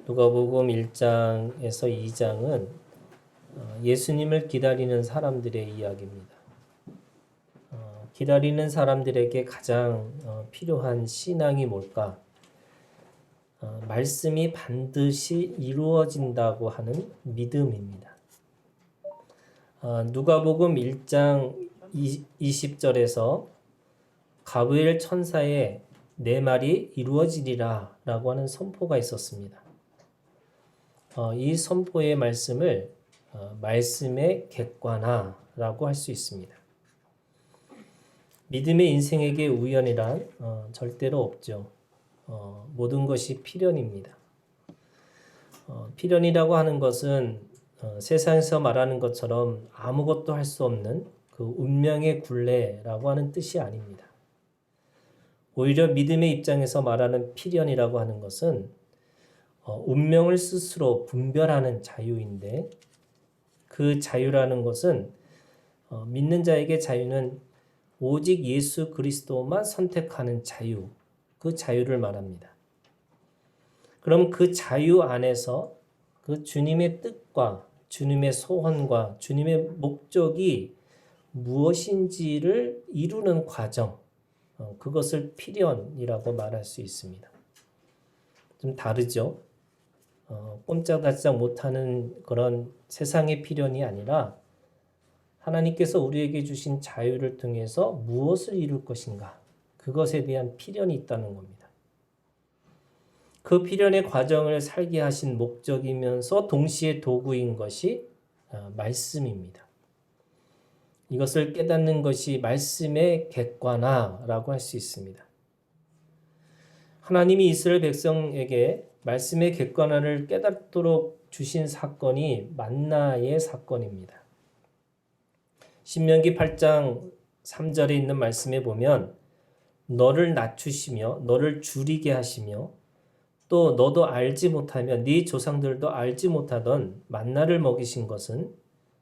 누가복음 1장에서 2장은 예수님을 기다리는 사람들의 이야기입니다. 기다리는 사람들에게 가장 필요한 신앙이 뭘까? 말씀이 반드시 이루어진다고 하는 믿음입니다. 누가복음 1장 20절에서 가브리엘 천사의 내 말이 이루어지리라 라고 하는 선포가 있었습니다. 이 선포의 말씀을 말씀의 객관화라고 할 수 있습니다. 믿음의 인생에게 우연이란 절대로 없죠. 모든 것이 필연입니다. 필연이라고 하는 것은 세상에서 말하는 것처럼 아무것도 할 수 없는 그 운명의 굴레라고 하는 뜻이 아닙니다. 오히려 믿음의 입장에서 말하는 필연이라고 하는 것은 운명을 스스로 분별하는 자유인데, 그 자유라는 것은 믿는 자에게 자유는 오직 예수 그리스도만 선택하는 자유, 그 자유를 말합니다. 그럼 그 자유 안에서 그 주님의 뜻과 주님의 소원과 주님의 목적이 무엇인지를 이루는 과정, 그것을 필연이라고 말할 수 있습니다. 좀 다르죠? 꼼짝달싹 못하는 그런 세상의 필연이 아니라 하나님께서 우리에게 주신 자유를 통해서 무엇을 이룰 것인가, 그것에 대한 필연이 있다는 겁니다. 그 필연의 과정을 살게 하신 목적이면서 동시에 도구인 것이 말씀입니다. 이것을 깨닫는 것이 말씀의 객관화라고 할 수 있습니다. 하나님이 이스라엘 백성에게 말씀의 객관화를 깨닫도록 주신 사건이 만나의 사건입니다. 신명기 8장 3절에 있는 말씀에 보면 너를 낮추시며 너를 줄이게 하시며 또 너도 알지 못하며 네 조상들도 알지 못하던 만나를 먹이신 것은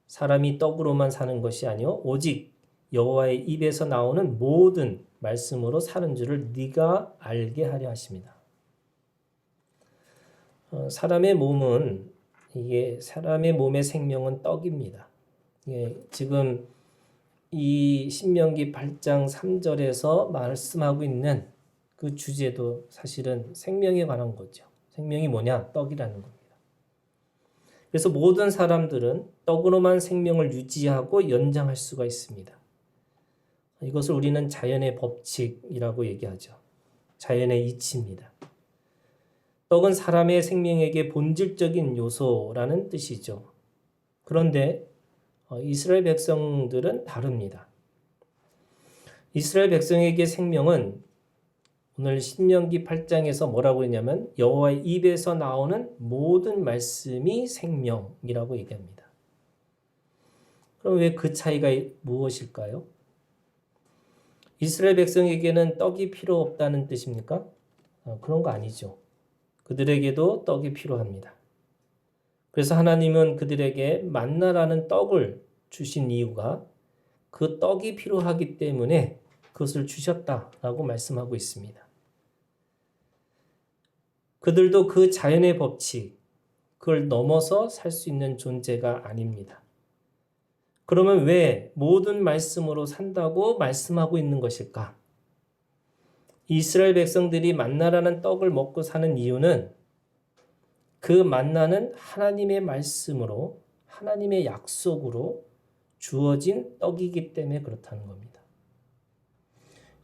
사람이 떡으로만 사는 것이 아니요 오직 여호와의 입에서 나오는 모든 말씀으로 사는 줄을 네가 알게 하려 하십니다. 사람의 몸은 사람의 몸의 생명은 떡입니다. 지금 이 신명기 8장 3절에서 말씀하고 있는 그 주제도 사실은 생명에 관한 거죠. 생명이 뭐냐? 떡이라는 겁니다. 그래서 모든 사람들은 떡으로만 생명을 유지하고 연장할 수가 있습니다. 이것을 우리는 자연의 법칙이라고 얘기하죠. 자연의 이치입니다. 떡은 사람의 생명에게 본질적인 요소라는 뜻이죠. 그런데 이스라엘 백성들은 다릅니다. 이스라엘 백성에게 생명은 오늘 신명기 8장에서 뭐라고 했냐면 여호와의 입에서 나오는 모든 말씀이 생명이라고 얘기합니다. 그럼 왜 그 차이가 무엇일까요? 이스라엘 백성에게는 떡이 필요 없다는 뜻입니까? 그런 거 아니죠. 그들에게도 떡이 필요합니다. 그래서 하나님은 그들에게 만나라는 떡을 주신 이유가 그 떡이 필요하기 때문에 그것을 주셨다라고 말씀하고 있습니다. 그들도 그 자연의 법칙, 그걸 넘어서 살 수 있는 존재가 아닙니다. 그러면 왜 모든 말씀으로 산다고 말씀하고 있는 것일까? 이스라엘 백성들이 만나라는 떡을 먹고 사는 이유는 그 만나는 하나님의 말씀으로, 하나님의 약속으로 주어진 떡이기 때문에 그렇다는 겁니다.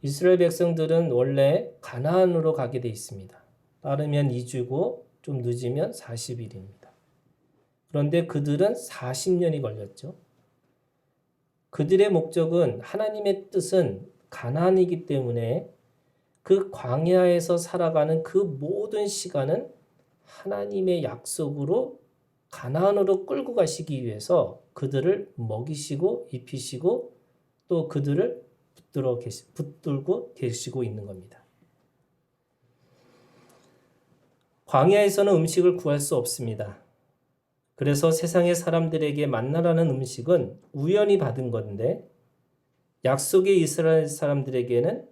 이스라엘 백성들은 원래 가나안으로 가게 돼 있습니다. 빠르면 2주고 좀 늦으면 40일입니다. 그런데 그들은 40년이 걸렸죠. 그들의 목적은, 하나님의 뜻은 가나안이기 때문에 그 광야에서 살아가는 그 모든 시간은 하나님의 약속으로 가나안으로 끌고 가시기 위해서 그들을 먹이시고 입히시고 또 그들을 붙들고 계시고 있는 겁니다. 광야에서는 음식을 구할 수 없습니다. 그래서 세상의 사람들에게 만나라는 음식은 우연히 받은 건데 약속의 이스라엘 사람들에게는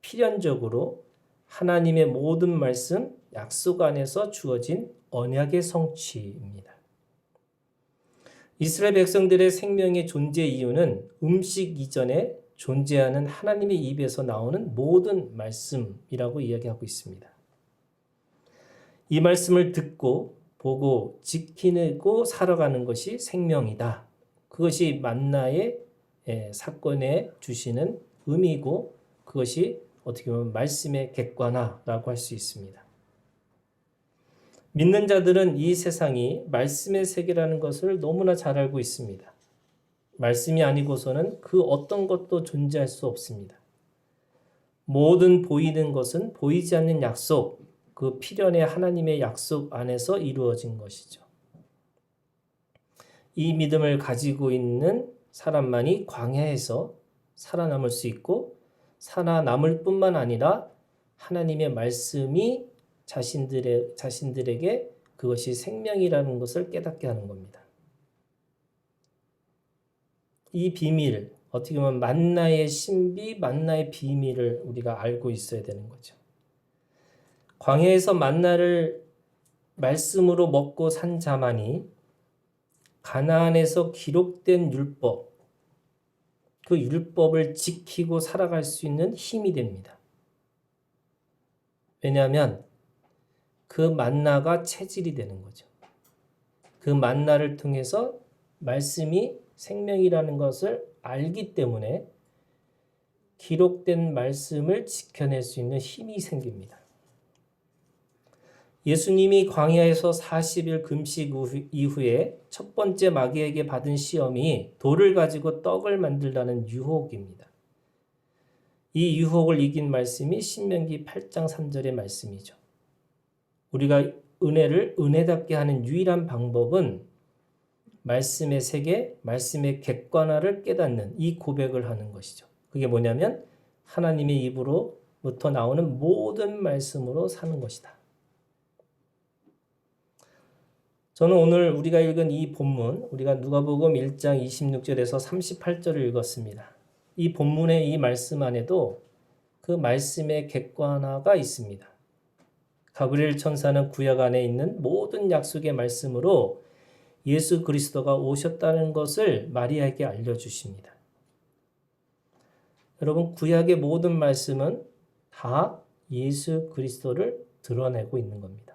필연적으로 하나님의 모든 말씀, 약속 안에서 주어진 언약의 성취입니다. 이스라엘 백성들의 생명의 존재 이유는 음식 이전에 존재하는 하나님의 입에서 나오는 모든 말씀이라고 이야기하고 있습니다. 이 말씀을 듣고 보고 지키고 살아가는 것이 생명이다. 그것이 만나의 사건에 주시는 의미이고 그것이 어떻게 보면 말씀의 객관화라고 할 수 있습니다. 믿는 자들은 이 세상이 말씀의 세계라는 것을 너무나 잘 알고 있습니다. 말씀이 아니고서는 그 어떤 것도 존재할 수 없습니다. 모든 보이는 것은 보이지 않는 약속, 그 필연의 하나님의 약속 안에서 이루어진 것이죠. 이 믿음을 가지고 있는 사람만이 광야에서 살아남을 수 있고 살아남을 뿐만 아니라 하나님의 말씀이 자신들에게 그것이 생명이라는 것을 깨닫게 하는 겁니다. 이 비밀, 어떻게 보면 만나의 신비, 만나의 비밀을 우리가 알고 있어야 되는 거죠. 광야에서 만나를 말씀으로 먹고 산 자만이 가나안에서 기록된 율법, 그 율법을 지키고 살아갈 수 있는 힘이 됩니다. 왜냐하면 그 만나가 체질이 되는 거죠. 그 만나를 통해서 말씀이 생명이라는 것을 알기 때문에 기록된 말씀을 지켜낼 수 있는 힘이 생깁니다. 예수님이 광야에서 40일 금식 이후에 첫 번째 마귀에게 받은 시험이 돌을 가지고 떡을 만들라는 유혹입니다. 이 유혹을 이긴 말씀이 신명기 8장 3절의 말씀이죠. 우리가 은혜를 은혜답게 하는 유일한 방법은 말씀의 세계, 말씀의 객관화를 깨닫는 이 고백을 하는 것이죠. 그게 뭐냐면 하나님의 입으로부터 나오는 모든 말씀으로 사는 것이다. 저는 오늘 우리가 읽은 이 본문, 우리가 누가복음 1장 26절에서 38절을 읽었습니다. 이 본문의 이 말씀 안에도 그 말씀의 객관화가 있습니다. 가브리엘 천사는 구약 안에 있는 모든 약속의 말씀으로 예수 그리스도가 오셨다는 것을 마리아에게 알려주십니다. 여러분, 구약의 모든 말씀은 다 예수 그리스도를 드러내고 있는 겁니다.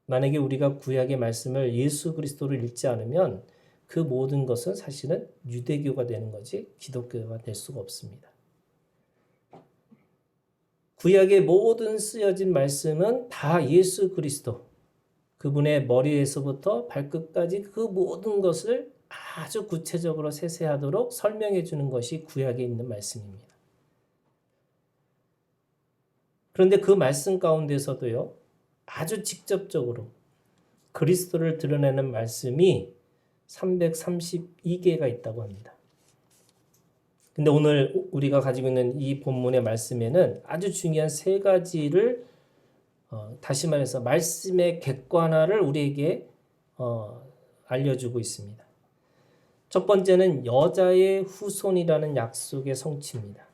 만약에 우리가 구약의 말씀을 예수 그리스도를 읽지 않으면 그 모든 것은 사실은 유대교가 되는 거지 기독교가 될 수가 없습니다. 구약의 모든 쓰여진 말씀은 다 예수 그리스도, 그분의 머리에서부터 발끝까지 그 모든 것을 아주 구체적으로 세세하도록 설명해 주는 것이 구약에 있는 말씀입니다. 그런데 그 말씀 가운데서도요, 아주 직접적으로 그리스도를 드러내는 말씀이 332개가 있다고 합니다. 근데 오늘 우리가 가지고 있는 이 본문의 말씀에는 아주 중요한 세 가지를 다시 말해서 말씀의 객관화를 우리에게 알려주고 있습니다. 첫 번째는 여자의 후손이라는 약속의 성취입니다.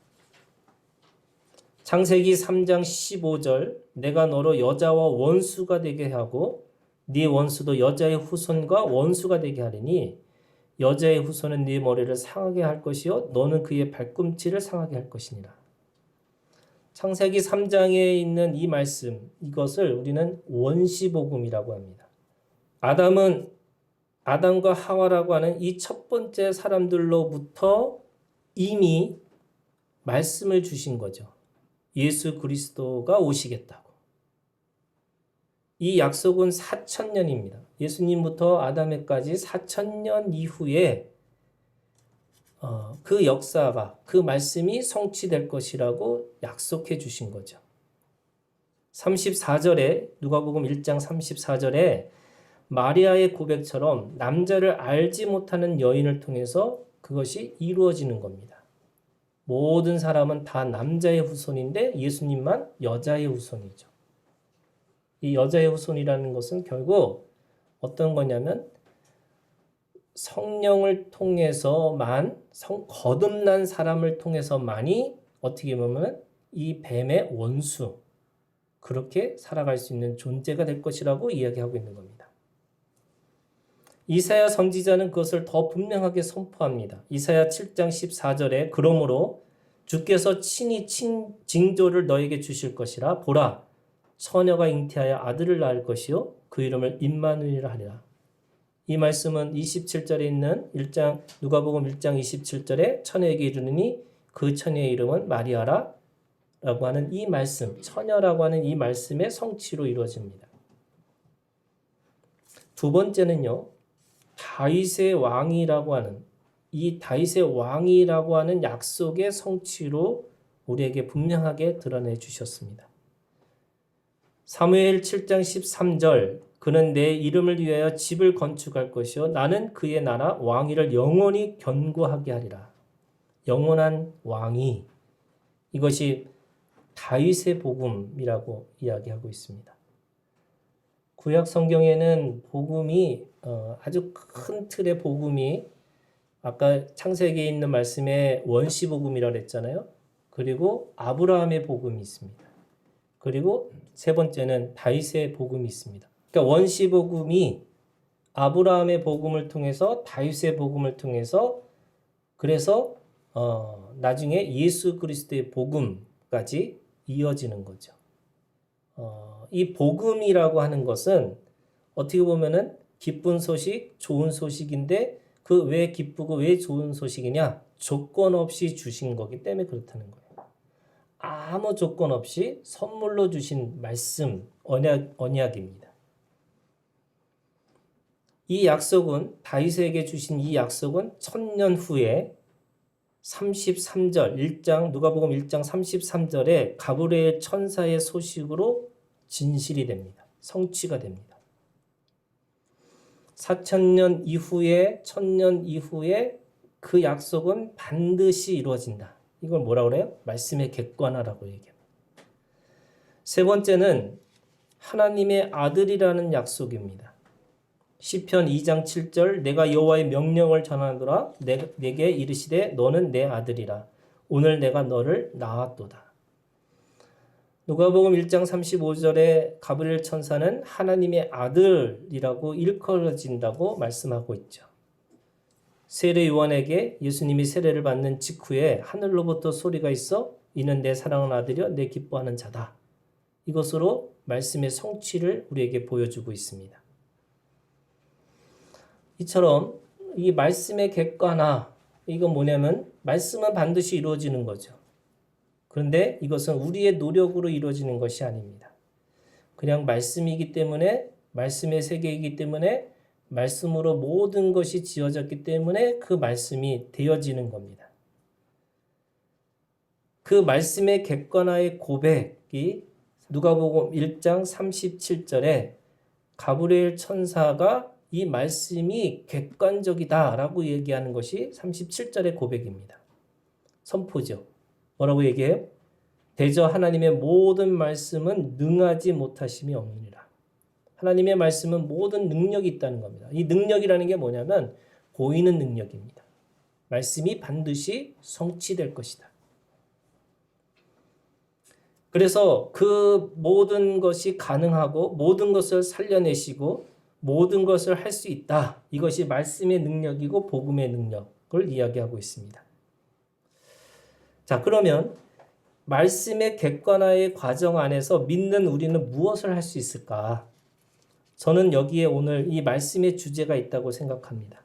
창세기 3장 15절 내가 너로 여자와 원수가 되게 하고 네 원수도 여자의 후손과 원수가 되게 하리니 여자의 후손은 네 머리를 상하게 할 것이요 너는 그의 발꿈치를 상하게 할 것이니라. 창세기 3장에 있는 이 말씀, 이것을 우리는 원시복음이라고 합니다. 아담과 하와라고 하는 이 첫 번째 사람들로부터 이미 말씀을 주신 거죠. 예수 그리스도가 오시겠다고. 이 약속은 4,000년입니다. 예수님부터 아담에까지 4,000년 이후에 그 역사가, 그 말씀이 성취될 것이라고 약속해 주신 거죠. 34절에 누가복음 1장 34절에 마리아의 고백처럼 남자를 알지 못하는 여인을 통해서 그것이 이루어지는 겁니다. 모든 사람은 다 남자의 후손인데 예수님만 여자의 후손이죠. 이 여자의 후손이라는 것은 결국 어떤 거냐면 성령을 통해서만, 거듭난 사람을 통해서만이 어떻게 보면 이 뱀의 원수, 그렇게 살아갈 수 있는 존재가 될 것이라고 이야기하고 있는 겁니다. 이사야 선지자는 그것을 더 분명하게 선포합니다. 이사야 7장 14절에 그러므로 주께서 친히 징조를 너에게 주실 것이라 보라 처녀가 잉태하여 아들을 낳을 것이요 그 이름을 임마누엘이라 하리라. 이 말씀은 27절에 있는 누가복음 1장 27절에 처녀에게 이르느니 그 처녀의 이름은 마리아라 라고 하는 이 말씀, 처녀라고 하는 이 말씀의 성취로 이루어집니다. 두 번째는요. 다윗의 왕이라고 하는 이 다윗의 왕이라고 하는 약속의 성취로 우리에게 분명하게 드러내 주셨습니다. 사무엘 7장 13절 그는 내 이름을 위하여 집을 건축할 것이요 나는 그의 나라 왕위를 영원히 견고하게 하리라. 영원한 왕위 이것이 다윗의 복음이라고 이야기하고 있습니다. 구약 성경에는 복음이 아주 큰 틀의 복음이 아까 창세기에 있는 말씀에 원시 복음이라고 했잖아요. 그리고 아브라함의 복음이 있습니다. 그리고 세 번째는 다윗의 복음이 있습니다. 그러니까 원시 복음이 아브라함의 복음을 통해서 다윗의 복음을 통해서 그래서 나중에 예수 그리스도의 복음까지 이어지는 거죠. 이 복음이라고 하는 것은 어떻게 보면은 기쁜 소식, 좋은 소식인데 그 왜 기쁘고 왜 좋은 소식이냐? 조건 없이 주신 거기 때문에 그렇다는 거예요. 아무 조건 없이 선물로 주신 말씀, 언약입니다. 이 약속은 다윗에게 주신 이 약속은 1000년 후에 33절 누가복음 1장 33절에 가브리엘 천사의 소식으로 진실이 됩니다. 성취가 됩니다. 4000년 이후에 1000년 이후에 그 약속은 반드시 이루어진다. 이걸 뭐라고 그래요? 말씀의 객관화라고 얘기합니다. 세 번째는 하나님의 아들이라는 약속입니다. 시편 2장 7절 내가 여호와의 명령을 전하노라 내게 이르시되 너는 내 아들이라 오늘 내가 너를 낳았도다. 누가복음 1장 35절에 가브리엘 천사는 하나님의 아들이라고 일컬어진다고 말씀하고 있죠. 세례 요한에게 예수님이 세례를 받는 직후에 하늘로부터 소리가 있어 이는 내 사랑하는 아들이여 내 기뻐하는 자다. 이것으로 말씀의 성취를 우리에게 보여주고 있습니다. 이처럼 이 말씀의 객관화 이건 뭐냐면 말씀은 반드시 이루어지는 거죠. 그런데 이것은 우리의 노력으로 이루어지는 것이 아닙니다. 그냥 말씀이기 때문에 말씀의 세계이기 때문에 말씀으로 모든 것이 지어졌기 때문에 그 말씀이 되어지는 겁니다. 그 말씀의 객관화의 고백이 누가복음 1장 37절에 가브리엘 천사가 이 말씀이 객관적이다라고 얘기하는 것이 37절의 고백입니다. 선포죠. 뭐라고 얘기해요? 대저 하나님의 모든 말씀은 능하지 못하심이 없느니라. 하나님의 말씀은 모든 능력이 있다는 겁니다. 이 능력이라는 게 뭐냐면 보이는 능력입니다. 말씀이 반드시 성취될 것이다. 그래서 그 모든 것이 가능하고 모든 것을 살려내시고 모든 것을 할 수 있다. 이것이 말씀의 능력이고 복음의 능력을 이야기하고 있습니다. 자, 그러면 말씀의 객관화의 과정 안에서 믿는 우리는 무엇을 할 수 있을까? 저는 여기에 오늘 이 말씀의 주제가 있다고 생각합니다.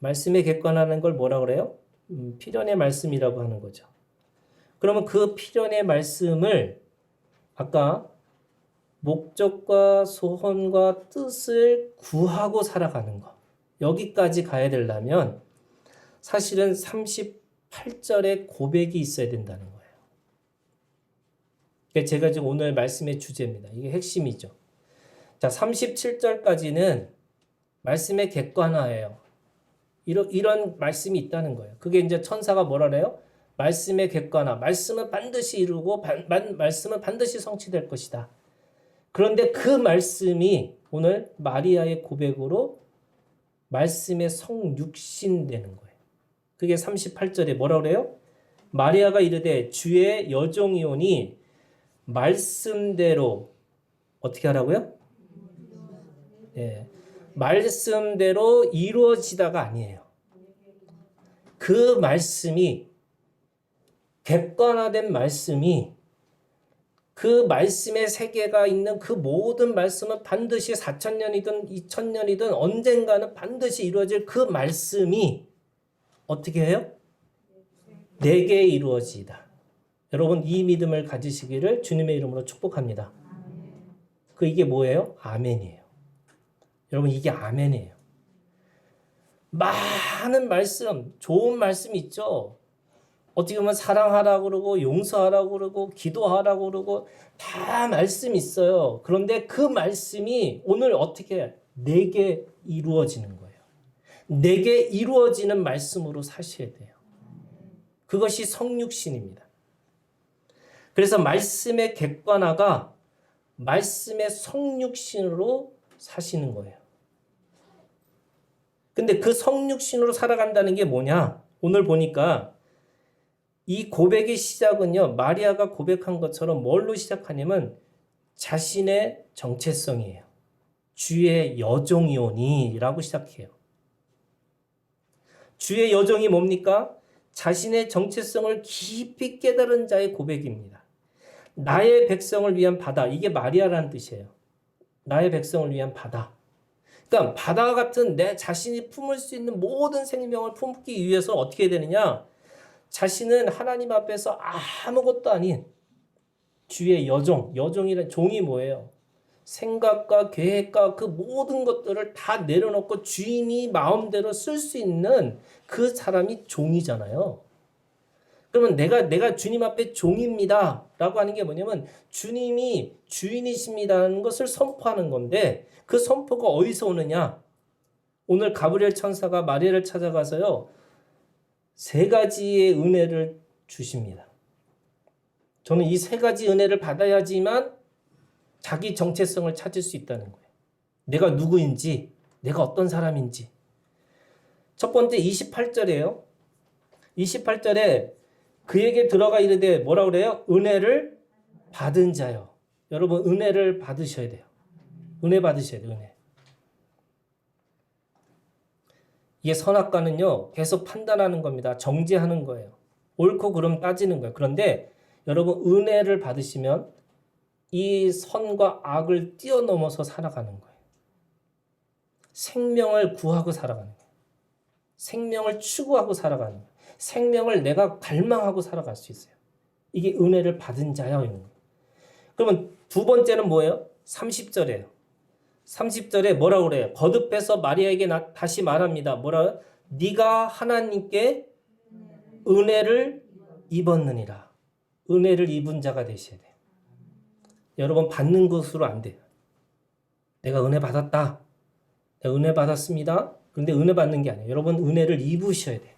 말씀의 객관화하는 걸 뭐라고 그래요? 필연의 말씀이라고 하는 거죠. 그러면 그 필연의 말씀을 아까 목적과 소원과 뜻을 구하고 살아가는 것. 여기까지 가야 되려면 사실은 38절의 고백이 있어야 된다는 거예요. 그게 제가 지금 오늘 말씀의 주제입니다. 이게 핵심이죠. 자, 37절까지는 말씀의 객관화예요. 이런 말씀이 있다는 거예요. 그게 이제 천사가 뭐라 그래요? 말씀의 객관화. 말씀은 반드시 이루고 말씀은 반드시 성취될 것이다. 그런데 그 말씀이 오늘 마리아의 고백으로 말씀의 성육신되는 거예요. 그게 38절에 뭐라 그래요? 마리아가 이르되 주의 여종이오니 말씀대로 어떻게 하라고요? 예, 말씀대로 이루어지다가 아니에요. 그 말씀이 객관화된 말씀이 그 말씀의 세계가 있는 그 모든 말씀은 반드시 4,000년이든 2,000년이든 언젠가는 반드시 이루어질 그 말씀이 어떻게 해요? 내게 이루어지다. 여러분 이 믿음을 가지시기를 주님의 이름으로 축복합니다. 이게 뭐예요? 아멘이에요. 여러분 이게 아멘이에요. 많은 말씀, 좋은 말씀 있죠. 어떻게 보면 사랑하라고 그러고 용서하라고 그러고 기도하라고 그러고 다 말씀 있어요. 그런데 그 말씀이 오늘 어떻게 내게 이루어지는 거예요. 내게 이루어지는 말씀으로 사셔야 돼요. 그것이 성육신입니다. 그래서 말씀의 객관화가 말씀의 성육신으로 사시는 거예요. 근데 그 성육신으로 살아간다는 게 뭐냐? 오늘 보니까 이 고백의 시작은요, 마리아가 고백한 것처럼 뭘로 시작하냐면 자신의 정체성이에요. 주의 여종이오니 라고 시작해요. 주의 여종이 뭡니까? 자신의 정체성을 깊이 깨달은 자의 고백입니다. 나의 백성을 위한 바다, 이게 마리아라는 뜻이에요. 나의 백성을 위한 바다. 그러니까 바다와 같은 내 자신이 품을 수 있는 모든 생명을 품기 위해서 어떻게 되느냐? 자신은 하나님 앞에서 아무것도 아닌 주의 여종, 여종이란 종이 뭐예요? 생각과 계획과 그 모든 것들을 다 내려놓고 주인이 마음대로 쓸 수 있는 그 사람이 종이잖아요. 그러면 내가 주님 앞에 종입니다 라고 하는 게 뭐냐면 주님이 주인이십니다라는 것을 선포하는 건데 그 선포가 어디서 오느냐? 오늘 가브리엘 천사가 마리아를 찾아가서요. 3가지의 은혜를 주십니다. 저는 이 3가지 은혜를 받아야지만 자기 정체성을 찾을 수 있다는 거예요. 내가 누구인지, 내가 어떤 사람인지. 첫 번째 28절이에요. 28절에 그에게 들어가 이르되 뭐라 그래요? 은혜를 받은 자요. 여러분 은혜를 받으셔야 돼요. 은혜 받으셔야 돼요. 은혜. 이게 선악과는요. 계속 판단하는 겁니다. 정죄하는 거예요. 옳고 그름 따지는 거예요. 그런데 여러분 은혜를 받으시면 이 선과 악을 뛰어넘어서 살아가는 거예요. 생명을 구하고 살아가는 거예요. 생명을 추구하고 살아가는 거예요. 생명을 내가 갈망하고 살아갈 수 있어요. 이게 은혜를 받은 자야. 그러면 두 번째는 뭐예요? 30절이에요. 30절에 뭐라고 그래요? 거듭해서 마리아에게 다시 말합니다. 뭐라고요? 네가 하나님께 은혜를 입었느니라. 은혜를 입은 자가 되셔야 돼요. 여러분 받는 것으로 안 돼요. 내가 은혜 받았다. 내가 은혜 받았습니다. 그런데 은혜 받는 게 아니에요. 여러분 은혜를 입으셔야 돼요.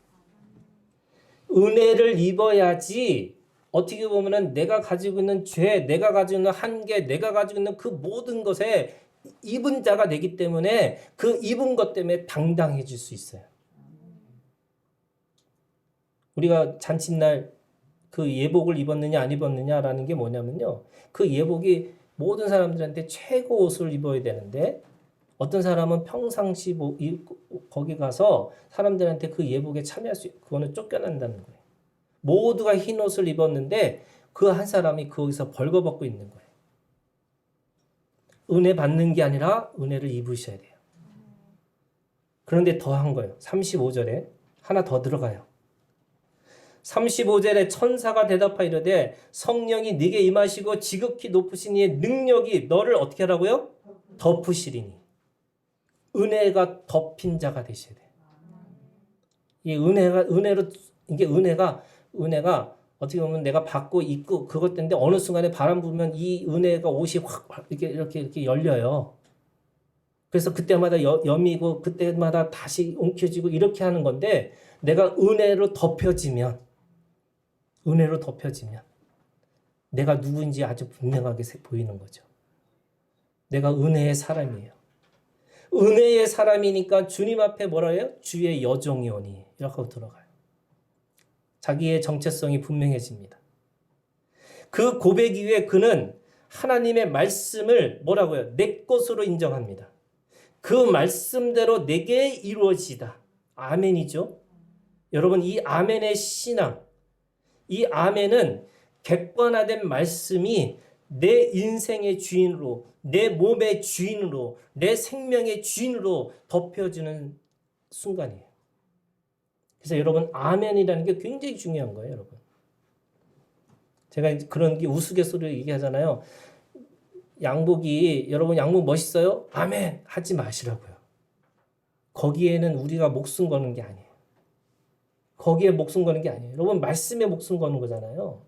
은혜를 입어야지 어떻게 보면은 내가 가지고 있는 죄, 내가 가지고 있는 한계, 내가 가지고 있는 그 모든 것에 입은 자가 되기 때문에 그 입은 것 때문에 당당해질 수 있어요. 우리가 잔칫날 그 예복을 입었느냐 안 입었느냐라는 게 뭐냐면요. 그 예복이 모든 사람들한테 최고 옷을 입어야 되는데 어떤 사람은 평상시 거기 가서 사람들한테 그 예복에 참여할 수 있고 그거는 쫓겨난다는 거예요. 모두가 흰 옷을 입었는데 그 한 사람이 거기서 벌거벗고 있는 거예요. 은혜 받는 게 아니라 은혜를 입으셔야 돼요. 그런데 더 한 거예요. 35절에 하나 더 들어가요. 35절에 천사가 대답하여 이르되 성령이 네게 임하시고 지극히 높으신 이의 능력이 너를 어떻게 하라고요? 덮으시리니. 은혜가 덮인 자가 되셔야 돼요. 이 은혜가 어떻게 보면 내가 받고 있고 그것 때문에 어느 순간에 바람 불면 이 은혜가 옷이 확 이렇게 열려요. 그래서 그때마다 여미고 그때마다 다시 움켜쥐고 이렇게 하는 건데 내가 은혜로 덮여지면 내가 누구인지 아주 분명하게 보이는 거죠. 내가 은혜의 사람이에요. 은혜의 사람이니까 주님 앞에 뭐라 해요? 주의 여종이오니 이렇게 하고 들어가요. 자기의 정체성이 분명해집니다. 그 고백 이후에 그는 하나님의 말씀을 뭐라고요? 내 것으로 인정합니다. 그 말씀대로 내게 이루어지다. 아멘이죠. 여러분, 이 아멘의 신앙, 이 아멘은 객관화된 말씀이 내 인생의 주인으로, 내 몸의 주인으로, 내 생명의 주인으로 덮여주는 순간이에요. 그래서 여러분, 아멘이라는 게 굉장히 중요한 거예요, 여러분. 제가 그런 게 우스갯소리로 얘기하잖아요. 양복이, 여러분 양복 멋있어요? 아멘! 하지 마시라고요. 거기에는 우리가 목숨 거는 게 아니에요. 거기에 목숨 거는 게 아니에요. 여러분, 말씀에 목숨 거는 거잖아요.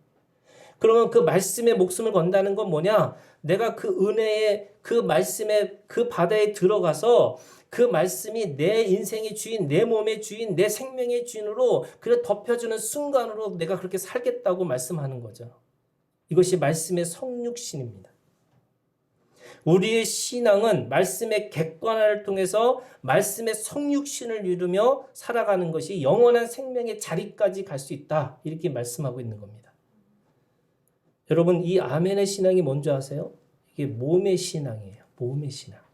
그러면 그 말씀에 목숨을 건다는 건 뭐냐? 내가 그 은혜의 그 말씀의 그 바다에 들어가서 그 말씀이 내 인생의 주인, 내 몸의 주인, 내 생명의 주인으로 그래 덮여주는 순간으로 내가 그렇게 살겠다고 말씀하는 거죠. 이것이 말씀의 성육신입니다. 우리의 신앙은 말씀의 객관화를 통해서 말씀의 성육신을 이루며 살아가는 것이 영원한 생명의 자리까지 갈 수 있다. 이렇게 말씀하고 있는 겁니다. 여러분, 이 아멘의 신앙이 뭔지 아세요? 이게 몸의 신앙이에요. 몸의 신앙.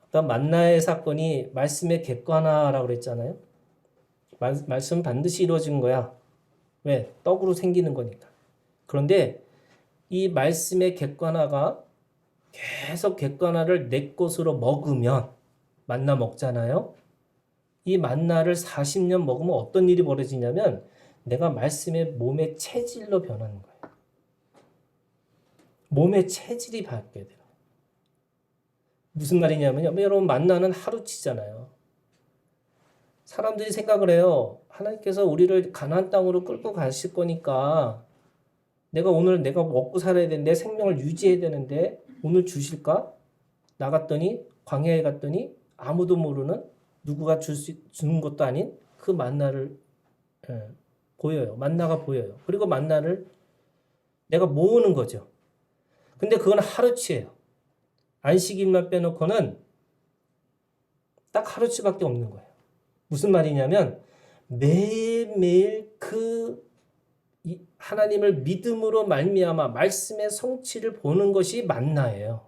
아까 만나의 사건이 말씀의 객관화라고 그랬잖아요. 말씀은 반드시 이루어진 거야. 왜? 떡으로 생기는 거니까. 그런데 이 말씀의 객관화가 계속 객관화를 내 것으로 먹으면 만나 먹잖아요. 이 만나를 40년 먹으면 어떤 일이 벌어지냐면 내가 말씀의 몸의 체질로 변하는 거예요. 몸의 체질이 바뀌어야 돼요. 무슨 말이냐면요. 여러분 만나는 하루치잖아요. 사람들이 생각을 해요. 하나님께서 우리를 가나안 땅으로 끌고 가실 거니까 내가 먹고 살아야 되는데 생명을 유지해야 되는데 오늘 주실까? 나갔더니 광야에 갔더니 아무도 모르는 누구가 주는 것도 아닌 그 만나를 보여요. 만나가 보여요. 그리고 만나를 내가 모으는 거죠. 근데 그건 하루치예요. 안식일만 빼놓고는 딱 하루치밖에 없는 거예요. 무슨 말이냐면 매일매일 그 하나님을 믿음으로 말미암아 말씀의 성취를 보는 것이 만나예요.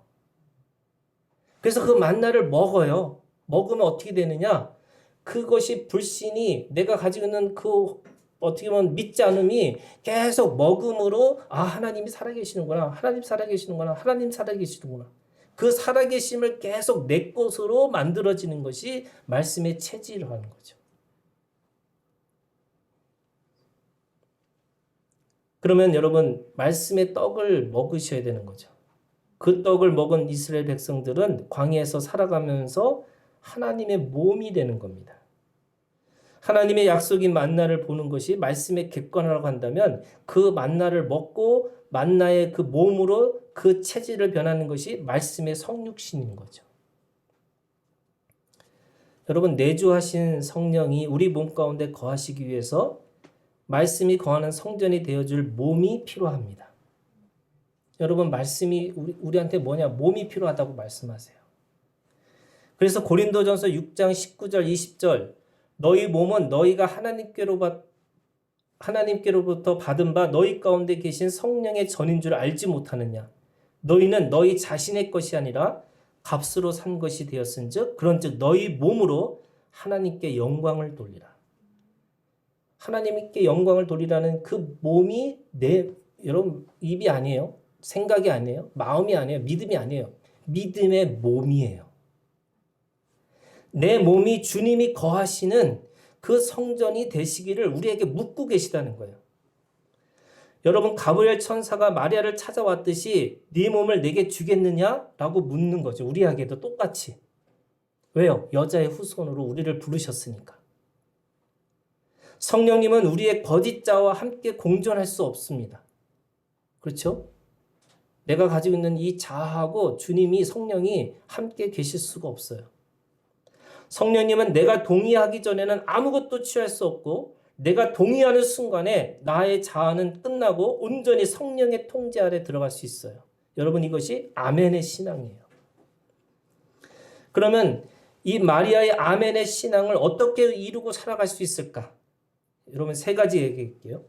그래서 그 만나를 먹어요. 먹으면 어떻게 되느냐? 그것이 불신이 내가 가지고 있는 그 어떻게 보면 믿지 않음이 계속 먹음으로 하나님이 살아계시는구나. 하나님 살아계시는구나. 하나님 살아계시는구나. 그 살아계심을 계속 내 것으로 만들어지는 것이 말씀의 체질이라는 거죠. 그러면 여러분 말씀의 떡을 먹으셔야 되는 거죠. 그 떡을 먹은 이스라엘 백성들은 광야에서 살아가면서 하나님의 몸이 되는 겁니다. 하나님의 약속인 만나를 보는 것이 말씀의 객관화라고 한다면 그 만나를 먹고 만나의 그 몸으로 그 체질을 변하는 것이 말씀의 성육신인 거죠. 여러분 내주하신 성령이 우리 몸 가운데 거하시기 위해서 말씀이 거하는 성전이 되어줄 몸이 필요합니다. 여러분 말씀이 우리한테 뭐냐? 몸이 필요하다고 말씀하세요. 그래서 고린도전서 6장 19절 20절 너희 몸은 너희가 하나님께로부터 받은 바 너희 가운데 계신 성령의 전인 줄 알지 못하느냐? 너희는 너희 자신의 것이 아니라 값으로 산 것이 되었은즉 그런즉 너희 몸으로 하나님께 영광을 돌리라. 하나님께 영광을 돌리라는 그 몸이 여러분 입이 아니에요. 생각이 아니에요. 마음이 아니에요. 믿음이 아니에요. 믿음의 몸이에요. 내 몸이 주님이 거하시는 그 성전이 되시기를 우리에게 묻고 계시다는 거예요. 여러분 가브리엘 천사가 마리아를 찾아왔듯이 네 몸을 내게 주겠느냐라고 묻는 거죠. 우리에게도 똑같이. 왜요? 여자의 후손으로 우리를 부르셨으니까. 성령님은 우리의 거짓 자와 함께 공존할 수 없습니다. 그렇죠? 내가 가지고 있는 이 자하고 주님이 성령이 함께 계실 수가 없어요. 성령님은 내가 동의하기 전에는 아무것도 취할 수 없고 내가 동의하는 순간에 나의 자아는 끝나고 온전히 성령의 통제 아래 들어갈 수 있어요. 여러분 이것이 아멘의 신앙이에요. 그러면 이 마리아의 아멘의 신앙을 어떻게 이루고 살아갈 수 있을까? 여러분 세 가지 얘기할게요.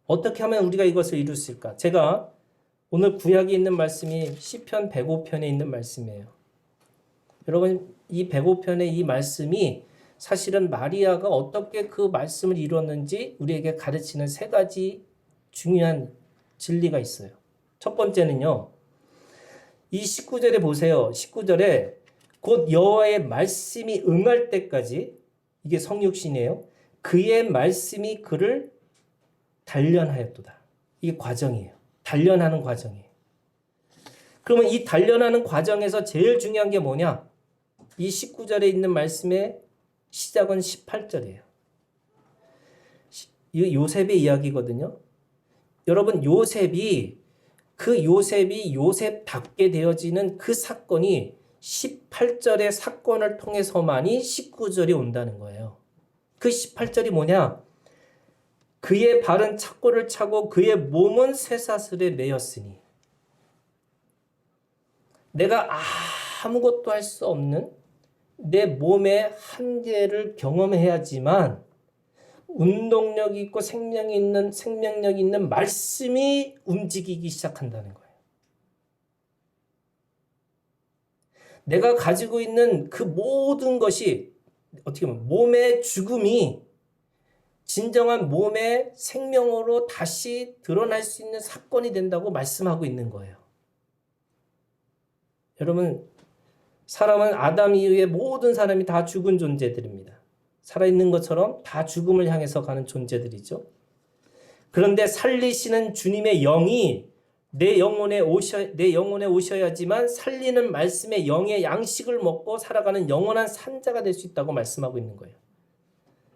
어떻게 하면 우리가 이것을 이룰 수 있을까? 제가 오늘 구약에 있는 말씀이 시편 105편에 있는 말씀이에요. 여러분, 이 105편의 이 말씀이 사실은 마리아가 어떻게 그 말씀을 이뤘는지 우리에게 가르치는 세 가지 중요한 진리가 있어요. 첫 번째는요. 이 19절에 보세요. 19절에 곧 여호와의 말씀이 응할 때까지, 이게 성육신이에요. 그의 말씀이 그를 단련하였도다. 이게 과정이에요. 단련하는 과정이에요. 그러면 이 단련하는 과정에서 제일 중요한 게 뭐냐? 이 19절에 있는 말씀의 시작은 18절이에요. 이 요셉의 이야기거든요. 여러분, 요셉이 요셉답게 되어지는 그 사건이 18절의 사건을 통해서만이 19절이 온다는 거예요. 그 18절이 뭐냐? 그의 발은 착고를 차고 그의 몸은 쇠사슬에 매였으니. 내가 아무것도 할 수 없는 내 몸의 한계를 경험해야지만 운동력이 있고 생명력 있는 말씀이 움직이기 시작한다는 거예요. 내가 가지고 있는 그 모든 것이 어떻게 보면 몸의 죽음이 진정한 몸의 생명으로 다시 드러날 수 있는 사건이 된다고 말씀하고 있는 거예요. 여러분, 사람은 아담 이후에 모든 사람이 다 죽은 존재들입니다. 살아있는 것처럼 다 죽음을 향해서 가는 존재들이죠. 그런데 살리시는 주님의 영이 내 영혼에 오셔야지만 살리는 말씀의 영의 양식을 먹고 살아가는 영원한 산자가 될 수 있다고 말씀하고 있는 거예요.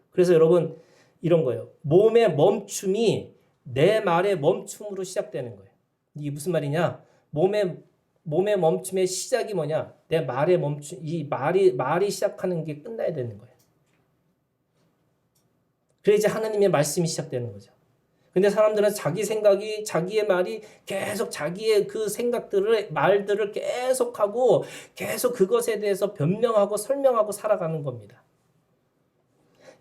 그래서 여러분, 이런 거예요. 몸의 멈춤이 내 말의 멈춤으로 시작되는 거예요. 이게 무슨 말이냐? 몸의 멈춤의 시작이 뭐냐? 내 말의 멈춤, 이 말이 시작하는 게 끝나야 되는 거예요. 그래야지 하나님의 말씀이 시작되는 거죠. 근데 사람들은 자기 생각이, 자기의 말이 계속 자기의 그 말들을 계속하고 계속 그것에 대해서 변명하고 설명하고 살아가는 겁니다.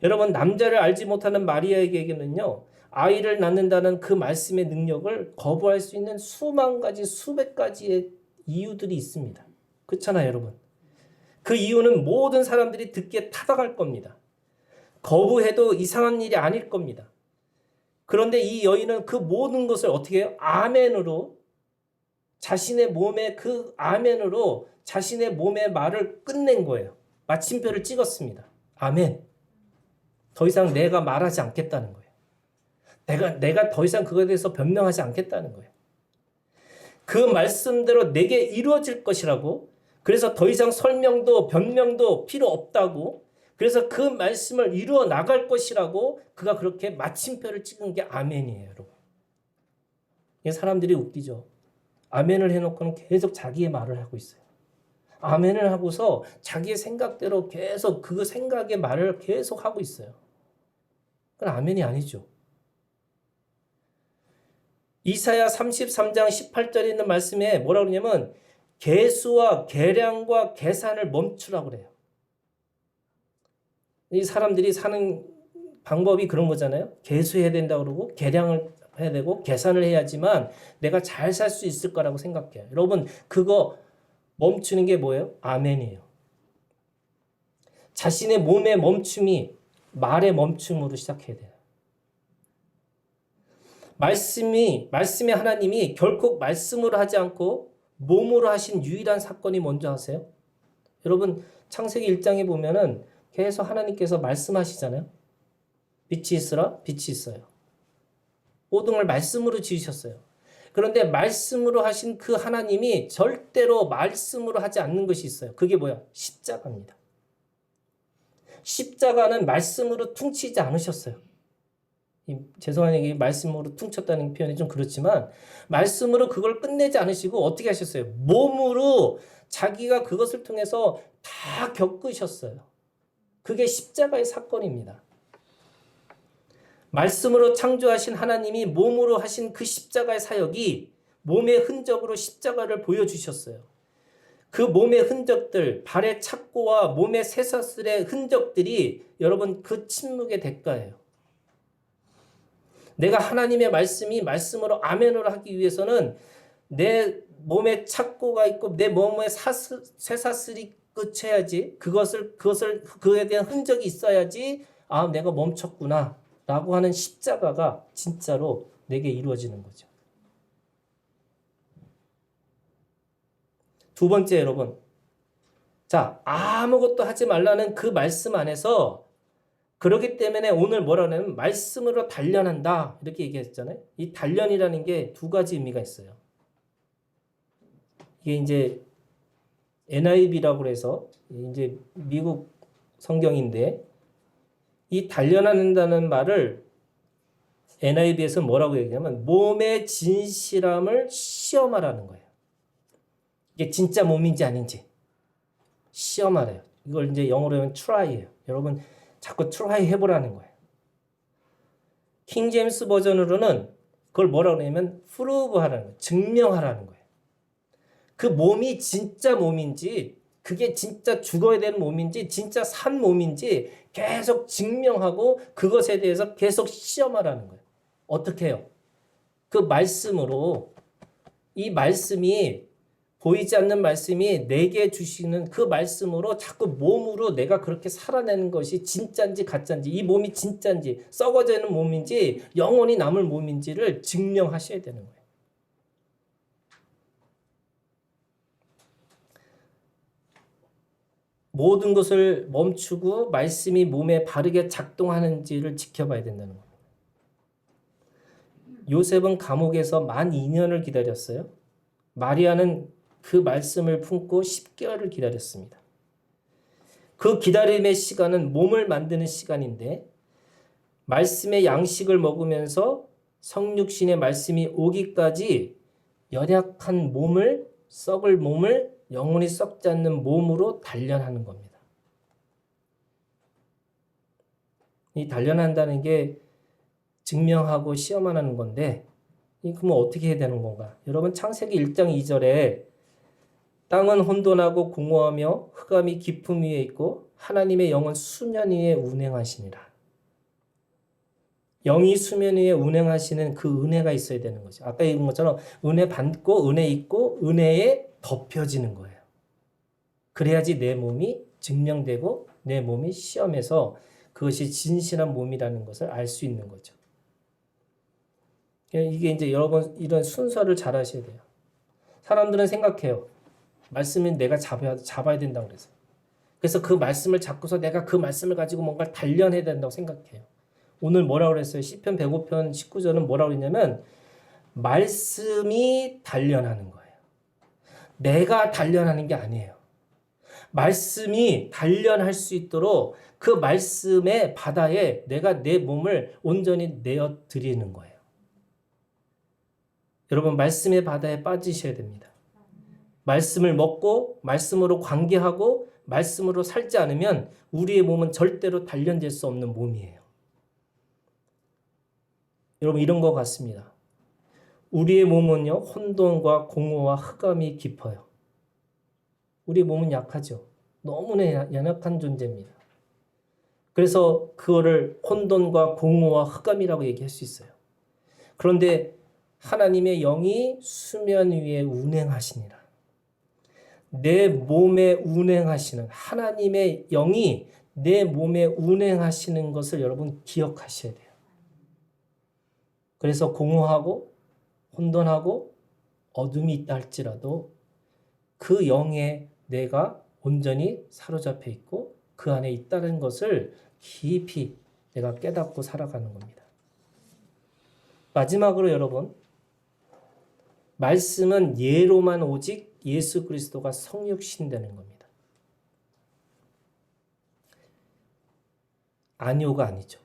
여러분, 남자를 알지 못하는 마리아에게는요, 아이를 낳는다는 그 말씀의 능력을 거부할 수 있는 수만 가지, 수백 가지의 이유들이 있습니다. 그렇잖아요, 여러분. 그 이유는 모든 사람들이 듣기에 타당할 겁니다. 거부해도 이상한 일이 아닐 겁니다. 그런데 이 여인은 그 모든 것을 어떻게 해요? 아멘으로, 자신의 몸의 그 아멘으로 자신의 몸의 말을 끝낸 거예요. 마침표를 찍었습니다. 아멘. 더 이상 내가 말하지 않겠다는 거예요. 내가 더 이상 그거에 대해서 변명하지 않겠다는 거예요. 그 말씀대로 내게 이루어질 것이라고, 그래서 더 이상 설명도 변명도 필요 없다고, 그래서 그 말씀을 이루어 나갈 것이라고 그가 그렇게 마침표를 찍은 게 아멘이에요, 여러분. 사람들이 웃기죠. 아멘을 해놓고는 계속 자기의 말을 하고 있어요. 아멘을 하고서 자기의 생각대로 계속 그 생각의 말을 계속 하고 있어요. 그건 아멘이 아니죠. 이사야 33장 18절에 있는 말씀에 뭐라고 그러냐면 계수와 계량과 계산을 멈추라고 그래요. 이 사람들이 사는 방법이 그런 거잖아요. 계수해야 된다고 그러고 계량을 해야 되고 계산을 해야지만 내가 잘 살 수 있을 거라고 생각해요. 여러분, 그거 멈추는 게 뭐예요? 아멘이에요. 자신의 몸의 멈춤이 말의 멈춤으로 시작해야 돼요. 말씀의 하나님이 결코 말씀으로 하지 않고 몸으로 하신 유일한 사건이 뭔지 아세요? 여러분, 창세기 1장에 보면은 계속 하나님께서 말씀하시잖아요. 빛이 있으라, 빛이 있어요. 모든 걸 말씀으로 지으셨어요. 그런데 말씀으로 하신 그 하나님이 절대로 말씀으로 하지 않는 것이 있어요. 그게 뭐야? 십자가입니다. 십자가는 말씀으로 퉁치지 않으셨어요. 죄송한 얘기, 말씀으로 퉁쳤다는 표현이 좀 그렇지만 말씀으로 그걸 끝내지 않으시고 어떻게 하셨어요? 몸으로 자기가 그것을 통해서 다 겪으셨어요. 그게 십자가의 사건입니다. 말씀으로 창조하신 하나님이 몸으로 하신 그 십자가의 사역이 몸의 흔적으로 십자가를 보여주셨어요. 그 몸의 흔적들, 발의 착고와 몸의 쇠사슬의 흔적들이 여러분 그 침묵의 대가예요. 내가 하나님의 말씀이 말씀으로 아멘을 하기 위해서는 내 몸에 착고가 있고 내 몸에 쇠사슬이 꽂혀야지 그에 대한 흔적이 있어야지 아 내가 멈췄구나 라고 하는 십자가가 진짜로 내게 이루어지는 거죠. 두 번째 여러분, 자 아무것도 하지 말라는 그 말씀 안에서 그렇기 때문에 오늘 뭐라고 하냐면 말씀으로 단련한다 이렇게 얘기했잖아요. 이 단련이라는 게 두 가지 의미가 있어요. 이게 이제 NIV라고 해서 이제 미국 성경인데 이 단련한다는 말을 NIV에서 뭐라고 얘기하면 몸의 진실함을 시험하라는 거예요. 이게 진짜 몸인지 아닌지 시험하래요. 이걸 이제 영어로 하면 try예요. 여러분 자꾸 try 해보라는 거예요. 킹 제임스 버전으로는 그걸 뭐라고 하냐면 prove 하라는 거예요. 증명하라는 거예요. 그 몸이 진짜 몸인지 그게 진짜 죽어야 되는 몸인지 진짜 산 몸인지 계속 증명하고 그것에 대해서 계속 시험하라는 거예요. 어떻게 해요? 그 말씀으로 이 말씀이 보이지 않는 말씀이 내게 주시는 그 말씀으로 자꾸 몸으로 내가 그렇게 살아내는 것이 진짜인지 가짜인지 이 몸이 진짜인지 썩어져 있는 몸인지 영원히 남을 몸인지를 증명하셔야 되는 거예요. 모든 것을 멈추고 말씀이 몸에 바르게 작동하는지를 지켜봐야 된다는 겁니다. 요셉은 감옥에서 만 2년을 기다렸어요. 마리아는 그 말씀을 품고 10개월을 기다렸습니다. 그 기다림의 시간은 몸을 만드는 시간인데 말씀의 양식을 먹으면서 성육신의 말씀이 오기까지 연약한 몸을 썩을 몸을 영원히 썩지 않는 몸으로 단련하는 겁니다. 이 단련한다는 게 증명하고 시험하는 건데 그러면 어떻게 해야 되는 건가? 여러분 창세기 1장 2절에 땅은 혼돈하고 공허하며 흑암이 깊음 위에 있고 하나님의 영은 수면 위에 운행하시니라. 영이 수면 위에 운행하시는 그 은혜가 있어야 되는 거죠. 아까 얘기한 것처럼 은혜 받고 은혜 있고 은혜에 덮여지는 거예요. 그래야지 내 몸이 증명되고 내 몸이 시험에서 그것이 진실한 몸이라는 것을 알 수 있는 거죠. 이게 이제 여러분 이런 순서를 잘 하셔야 돼요. 사람들은 생각해요. 말씀은 내가 잡아야 된다고 그래서. 그래서 그 말씀을 잡고서 내가 그 말씀을 가지고 뭔가를 단련해야 된다고 생각해요. 오늘 뭐라고 그랬어요? 시편 105편 19절은 뭐라고 그랬냐면 말씀이 단련하는 거예요. 내가 단련하는 게 아니에요. 말씀이 단련할 수 있도록 그 말씀의 바다에 내가 내 몸을 온전히 내어 드리는 거예요. 여러분 말씀의 바다에 빠지셔야 됩니다. 말씀을 먹고 말씀으로 관계하고 말씀으로 살지 않으면 우리의 몸은 절대로 단련될 수 없는 몸이에요. 여러분 이런 것 같습니다. 우리의 몸은요 혼돈과 공허와 흑암이 깊어요. 우리 몸은 약하죠. 너무나 연약한 존재입니다. 그래서 그거를 혼돈과 공허와 흑암이라고 얘기할 수 있어요. 그런데 하나님의 영이 수면 위에 운행하시니라. 내 몸에 운행하시는 하나님의 영이 내 몸에 운행하시는 것을 여러분 기억하셔야 돼요. 그래서 공허하고 혼돈하고 어둠이 있다 할지라도 그 영에 내가 온전히 사로잡혀 있고 그 안에 있다는 것을 깊이 내가 깨닫고 살아가는 겁니다. 마지막으로 여러분 말씀은 예로만 오직 예수 그리스도가 성육신되는 겁니다. 아니오가 아니죠.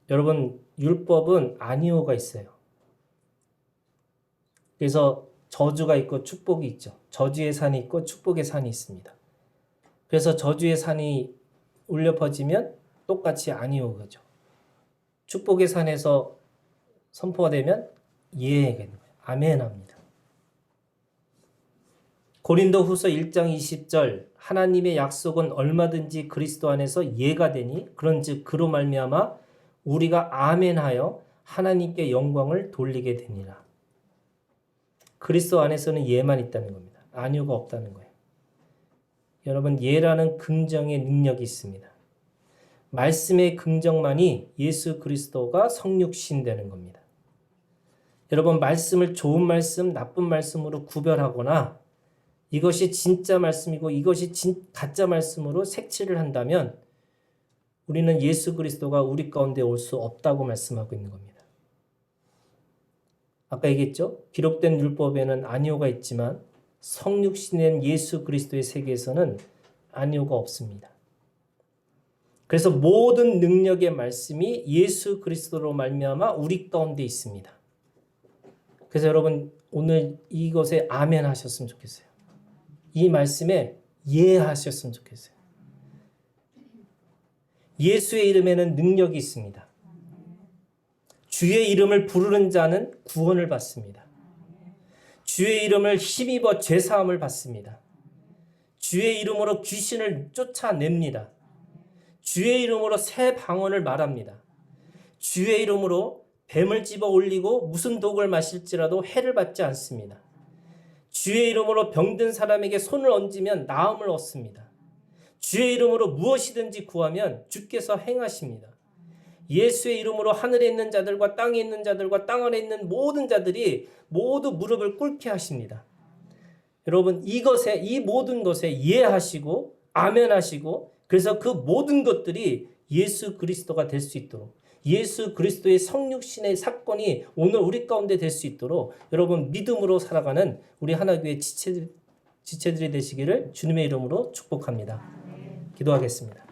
여러분 율법은 아니오가 있어요. 그래서 저주가 있고 축복이 있죠. 저주의 산이 있고 축복의 산이 있습니다. 그래서 저주의 산이 울려 퍼지면 똑같이 아니오가죠. 축복의 산에서 선포가 되면 예가 되는 거예요. 아멘합니다. 고린도후서 1장 20절 하나님의 약속은 얼마든지 그리스도 안에서 예가 되니 그런즉 그로 말미암아 우리가 아멘하여 하나님께 영광을 돌리게 되니라. 그리스도 안에서는 예만 있다는 겁니다. 아니오가 없다는 거예요. 여러분, 예라는 긍정의 능력이 있습니다. 말씀의 긍정만이 예수 그리스도가 성육신 되는 겁니다. 여러분, 말씀을 좋은 말씀, 나쁜 말씀으로 구별하거나 이것이 진짜 말씀이고 이것이 가짜 말씀으로 색칠을 한다면 우리는 예수 그리스도가 우리 가운데 올 수 없다고 말씀하고 있는 겁니다. 아까 얘기했죠? 기록된 율법에는 아니오가 있지만 성육신된 예수 그리스도의 세계에서는 아니오가 없습니다. 그래서 모든 능력의 말씀이 예수 그리스도로 말미암아 우리 가운데 있습니다. 그래서 여러분, 오늘 이것에 아멘 하셨으면 좋겠어요. 이 말씀에 예하셨으면 좋겠어요. 예수의 이름에는 능력이 있습니다. 주의 이름을 부르는 자는 구원을 받습니다. 주의 이름을 힘입어 죄사함을 받습니다. 주의 이름으로 귀신을 쫓아냅니다. 주의 이름으로 새 방언을 말합니다. 주의 이름으로 뱀을 집어 올리고 무슨 독을 마실지라도 해를 받지 않습니다. 주의 이름으로 병든 사람에게 손을 얹으면 나음을 얻습니다. 주의 이름으로 무엇이든지 구하면 주께서 행하십니다. 예수의 이름으로 하늘에 있는 자들과 땅에 있는 자들과 땅 아래 있는 모든 자들이 모두 무릎을 꿇게 하십니다. 여러분, 이 모든 것에 이해하시고 아멘하시고, 그래서 그 모든 것들이 예수 그리스도가 될 수 있도록, 예수 그리스도의 성육신의 사건이 오늘 우리 가운데 될 수 있도록 여러분 믿음으로 살아가는 우리 하나교회 지체들이 되시기를 주님의 이름으로 축복합니다. 기도하겠습니다.